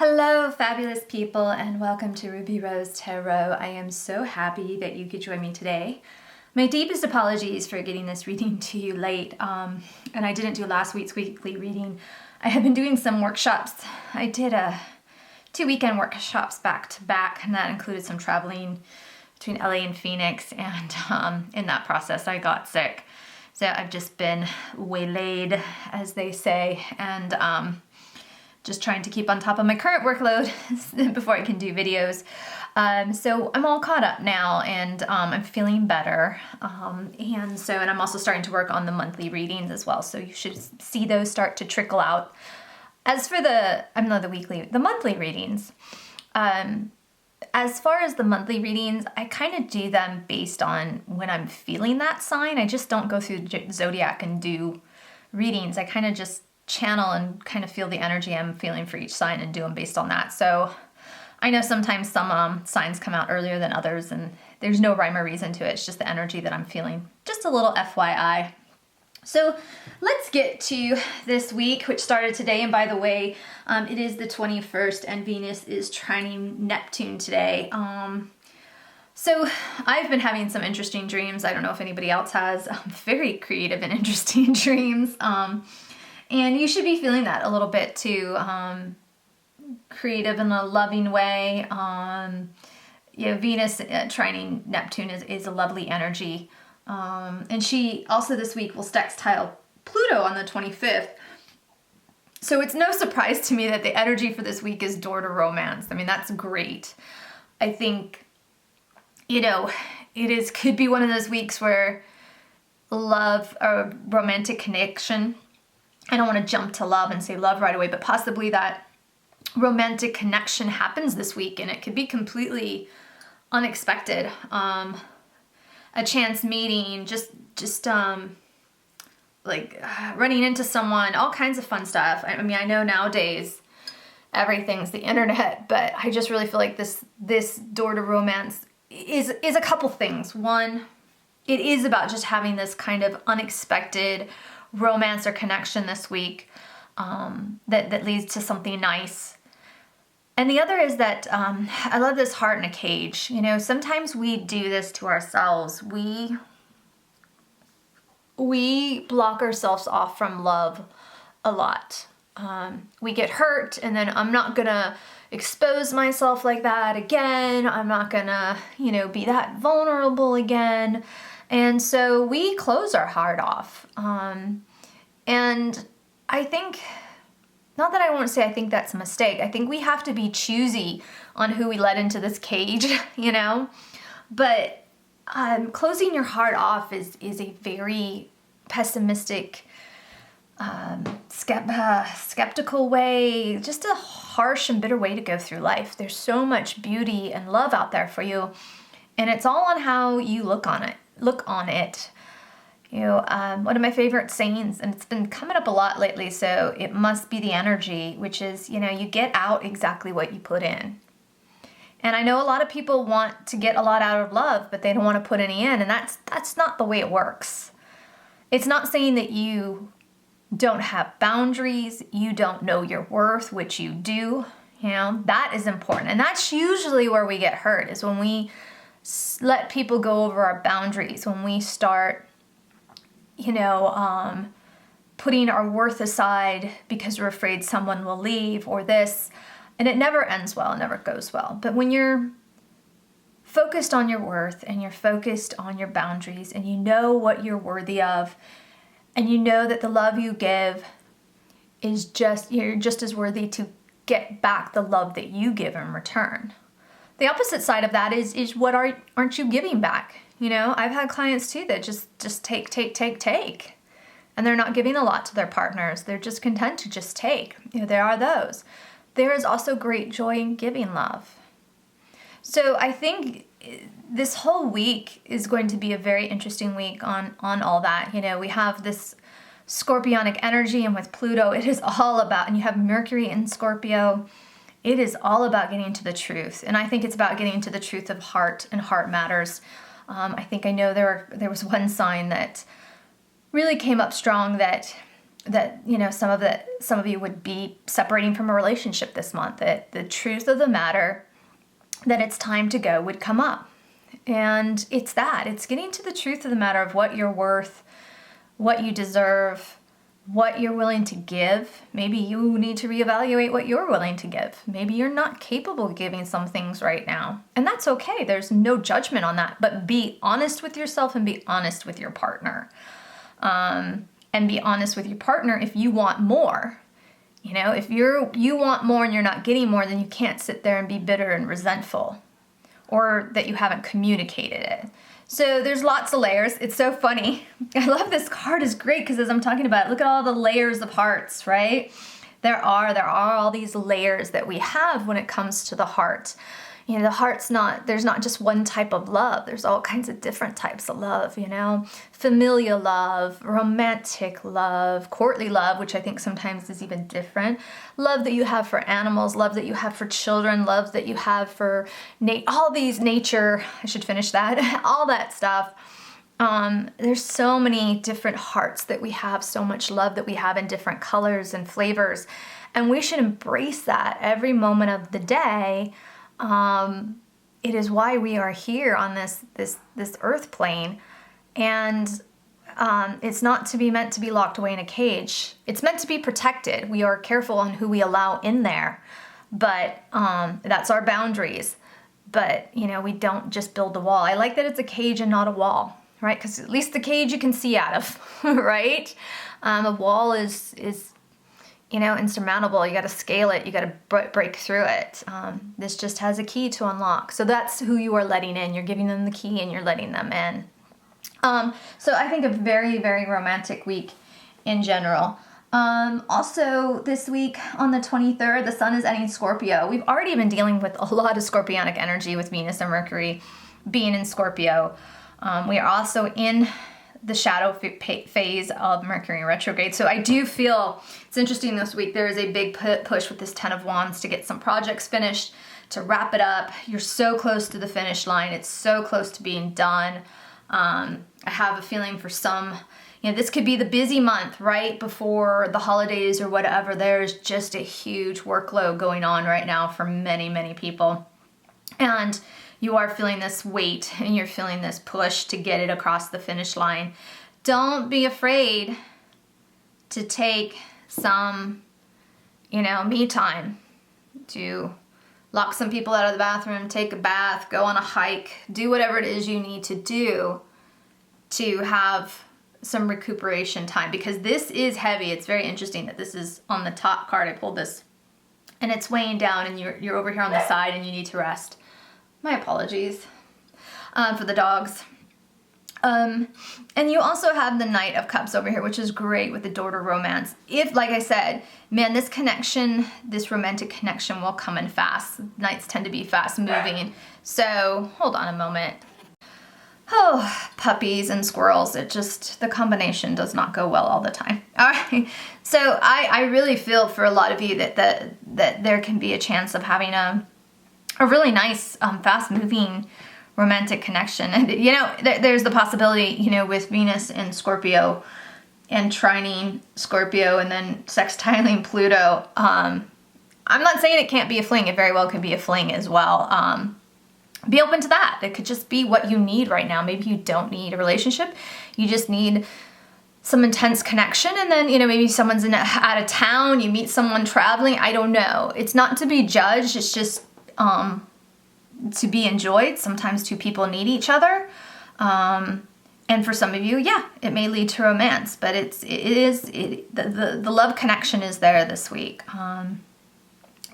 Hello, fabulous people, and welcome to Ruby Rose Tarot. I am so happy that you could join me today. My deepest apologies for getting this reading to you late, and I didn't do last week's weekly reading. I have been doing some workshops. I did 2 weekend workshops back to back, and that included some traveling between LA and Phoenix, and in that process I got sick. So I've just been waylaid, as they say, and just trying to keep on top of my current workload before I can do videos. So I'm all caught up now, and I'm feeling better. And I'm also starting to work on the monthly readings as well. So you should see those start to trickle out. As for the monthly readings, as far as the monthly readings, I kind of do them based on when I'm feeling that sign. I just don't go through zodiac and do readings. I kind of just channel and kind of feel the energy I'm feeling for each sign and do them based on that. So I know sometimes some signs come out earlier than others, and there's no rhyme or reason to it. It's just the energy that I'm feeling. Just a little FYI. So let's get to this week, which started today. And by the way, it is the 21st and Venus is trining Neptune today. So I've been having some interesting dreams. I don't know if anybody else has. Very creative and interesting dreams. And you should be feeling that a little bit too. Creative in a loving way. Venus trining Neptune is a lovely energy. And she also this week will sextile Pluto on the 25th. So it's no surprise to me that the energy for this week is door to romance. I mean, that's great. I think, could be one of those weeks where love or romantic connection, I don't want to jump to love and say love right away, but possibly that romantic connection happens this week, and it could be completely unexpected. A chance meeting, running into someone, all kinds of fun stuff. I mean, I know nowadays everything's the internet, but I just really feel like this door to romance is a couple things. One, it is about just having this kind of unexpected romance or connection this week that leads to something nice. And the other is that I love this heart in a cage. Sometimes we do this to ourselves. We block ourselves off from love a lot. We get hurt, and then I'm not gonna expose myself like that again. I'm not gonna, be that vulnerable again. And so we close our heart off. And I think, not that I won't say I think that's a mistake. I think we have to be choosy on who we let into this cage, But closing your heart off is a very pessimistic, skeptical way, just a harsh and bitter way to go through life. There's so much beauty and love out there for you, and it's all on how you look on it. One of my favorite sayings, and it's been coming up a lot lately, so it must be the energy, which is, you get out exactly what you put in. And I know a lot of people want to get a lot out of love, but they don't want to put any in, and that's not the way it works. It's not saying that you don't have boundaries, you don't know your worth, which you do. That is important. And that's usually where we get hurt, is when we let people go over our boundaries, when we start, putting our worth aside because we're afraid someone will leave or this, and it never ends well, it never goes well. But when you're focused on your worth and you're focused on your boundaries, and you know what you're worthy of, and you know that the love you give is you're just as worthy to get back the love that you give in return. The opposite side of that is what aren't you giving back? I've had clients too that just take, and they're not giving a lot to their partners. They're just content to just take. There are those. There is also great joy in giving love. So I think this whole week is going to be a very interesting week on all that. We have this Scorpionic energy, and with Pluto, it is all about, and you have Mercury in Scorpio, it is all about getting to the truth. And I think it's about getting to the truth of heart, and heart matters. I think I know there was one sign that really came up strong, that that, you know, some of you would be separating from a relationship this month, that the truth of the matter, that it's time to go, would come up. And it's getting to the truth of the matter of what you're worth, what you deserve, what you're willing to give. Maybe you need to reevaluate what you're willing to give. Maybe you're not capable of giving some things right now. And that's okay. There's no judgment on that. But be honest with yourself and be honest with your partner. And be honest with your partner if you want more. You know, if you want more and you're not getting more, then you can't sit there and be bitter and resentful, or that you haven't communicated it. So there's lots of layers. It's so funny. I love this card. It's great because as I'm talking about it, look at all the layers of hearts, right? There are all these layers that we have when it comes to the heart. You know, the heart's there's not just one type of love. There's all kinds of different types of love, you know. Familial love, romantic love, courtly love, which I think sometimes is even different. Love that you have for animals, love that you have for children, love that you have for all these nature, I should finish that, all that stuff. There's so many different hearts that we have, so much love that we have in different colors and flavors. And we should embrace that every moment of the day. It is why we are here on this earth plane, and it's not to be meant to be locked away in a cage. It's meant to be protected. We are careful on who we allow in there, but that's our boundaries. But you know, we don't just build the wall. I like that it's a cage and not a wall, right? Because at least the cage you can see out of, right? A wall is you know, insurmountable. You got to scale it. You got to break through it. This just has a key to unlock. So that's who you are letting in. You're giving them the key and you're letting them in. So I think a very, very romantic week in general. Also this week on the 23rd, the sun is ending Scorpio. We've already been dealing with a lot of scorpionic energy with Venus and Mercury being in Scorpio. We are also in the shadow phase of Mercury in retrograde. So I do feel it's interesting this week. There is a big push with this 10 of Wands to get some projects finished, to wrap it up. You're so close to the finish line. It's so close to being done. I have a feeling for some, you know, this could be the busy month right before the holidays or whatever. There's just a huge workload going on right now for many, many people. And you are feeling this weight and you're feeling this push to get it across the finish line. Don't be afraid to take some, you know, me time, to lock some people out of the bathroom, take a bath, go on a hike, do whatever it is you need to do to have some recuperation time, because this is heavy. It's very interesting that this is on the top card. I pulled this and it's weighing down and you're over here on the side and you need to rest. My apologies for the dogs. And you also have the Knight of Cups over here, which is great with the door to romance. If, like I said, man, this connection, this romantic connection will come in fast. Knights tend to be fast moving. So hold on a moment. Oh, puppies and squirrels. The combination does not go well all the time. All right. So I really feel for a lot of you that there can be a chance of having a really nice, fast-moving romantic connection. And, you know, there's the possibility, you know, with Venus and Scorpio and trining Scorpio and then sextiling Pluto. I'm not saying it can't be a fling. It very well could be a fling as well. Be open to that. It could just be what you need right now. Maybe you don't need a relationship. You just need some intense connection, and then, you know, maybe someone's out of town, you meet someone traveling. I don't know. It's not to be judged. It's just to be enjoyed. Sometimes two people need each other, and for some of you, yeah, it may lead to romance, but the love connection is there this week,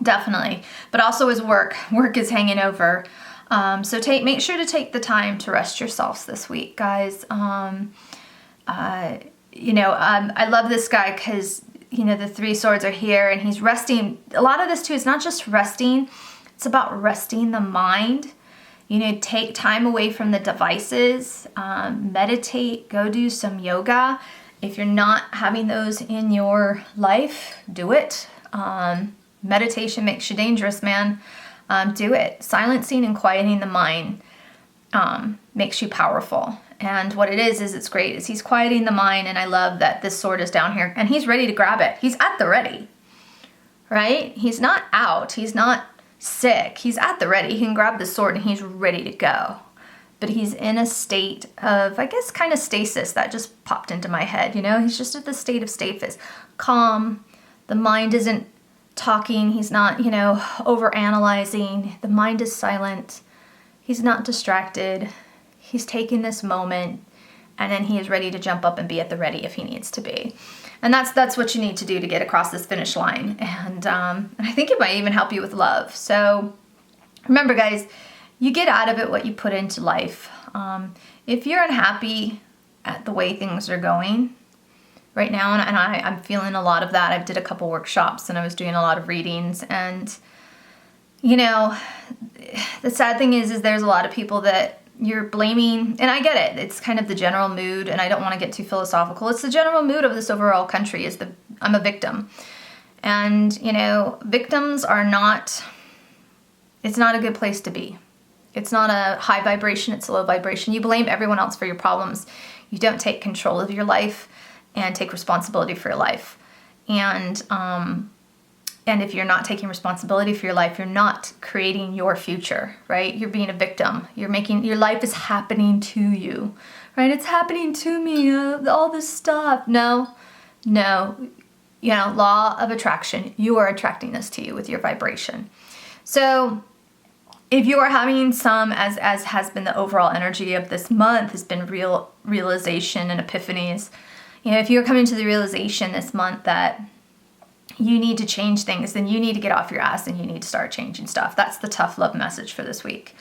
definitely. But also as work is hanging over, so make sure to take the time to rest yourselves this week, guys. You know, I love this guy because, you know, the 3 swords are here and he's resting. A lot of this too is not just resting. It's about resting the mind. You know, take time away from the devices, meditate, go do some yoga. If you're not having those in your life, do it. Meditation makes you dangerous, man. Do it. Silencing and quieting the mind makes you powerful. And what it is it's great, is he's quieting the mind, and I love that this sword is down here, and he's ready to grab it. He's at the ready, right? He's not out, he's not sick, he's at the ready. He can grab the sword and he's ready to go. But he's in a state of, I guess, kind of stasis. That just popped into my head, you know? He's just at the state of stasis. Calm, the mind isn't talking, he's not, you know, over-analyzing. The mind is silent, he's not distracted. He's taking this moment, and then he is ready to jump up and be at the ready if he needs to be. And that's what you need to do to get across this finish line. And I think it might even help you with love. So remember, guys, you get out of it what you put into life. If you're unhappy at the way things are going right now, and I'm feeling a lot of that. I did a couple workshops and I was doing a lot of readings, and you know, the sad thing is there's a lot of people that you're blaming, and I get it. It's kind of the general mood, and I don't want to get too philosophical. It's the general mood of this overall country is I'm a victim. And, you know, victims are not, it's not a good place to be. It's not a high vibration, it's a low vibration. You blame everyone else for your problems. You don't take control of your life and take responsibility for your life. And if you're not taking responsibility for your life, you're not creating your future, right? You're being a victim. You're making, your life is happening to you, right? It's happening to me, all this stuff. No, you know, law of attraction. You are attracting this to you with your vibration. So if you are having some, as has been the overall energy of this month, has been realization and epiphanies. You know, if you're coming to the realization this month that you need to change things, then you need to get off your ass and you need to start changing stuff. That's the tough love message for this week,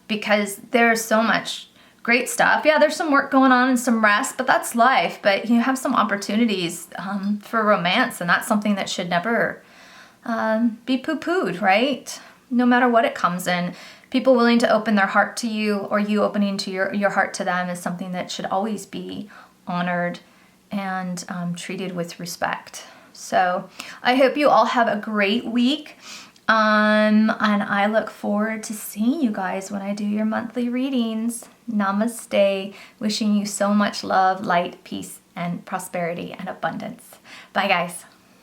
because there's so much great stuff. Yeah, there's some work going on and some rest, but that's life. But you have some opportunities for romance, and that's something that should never be poo-pooed, right? No matter what it comes in. People willing to open their heart to you, or you opening to your heart to them, is something that should always be honored and treated with respect. So I hope you all have a great week. And I look forward to seeing you guys when I do your monthly readings. Namaste. Wishing you so much love, light, peace, and prosperity and abundance. Bye, guys.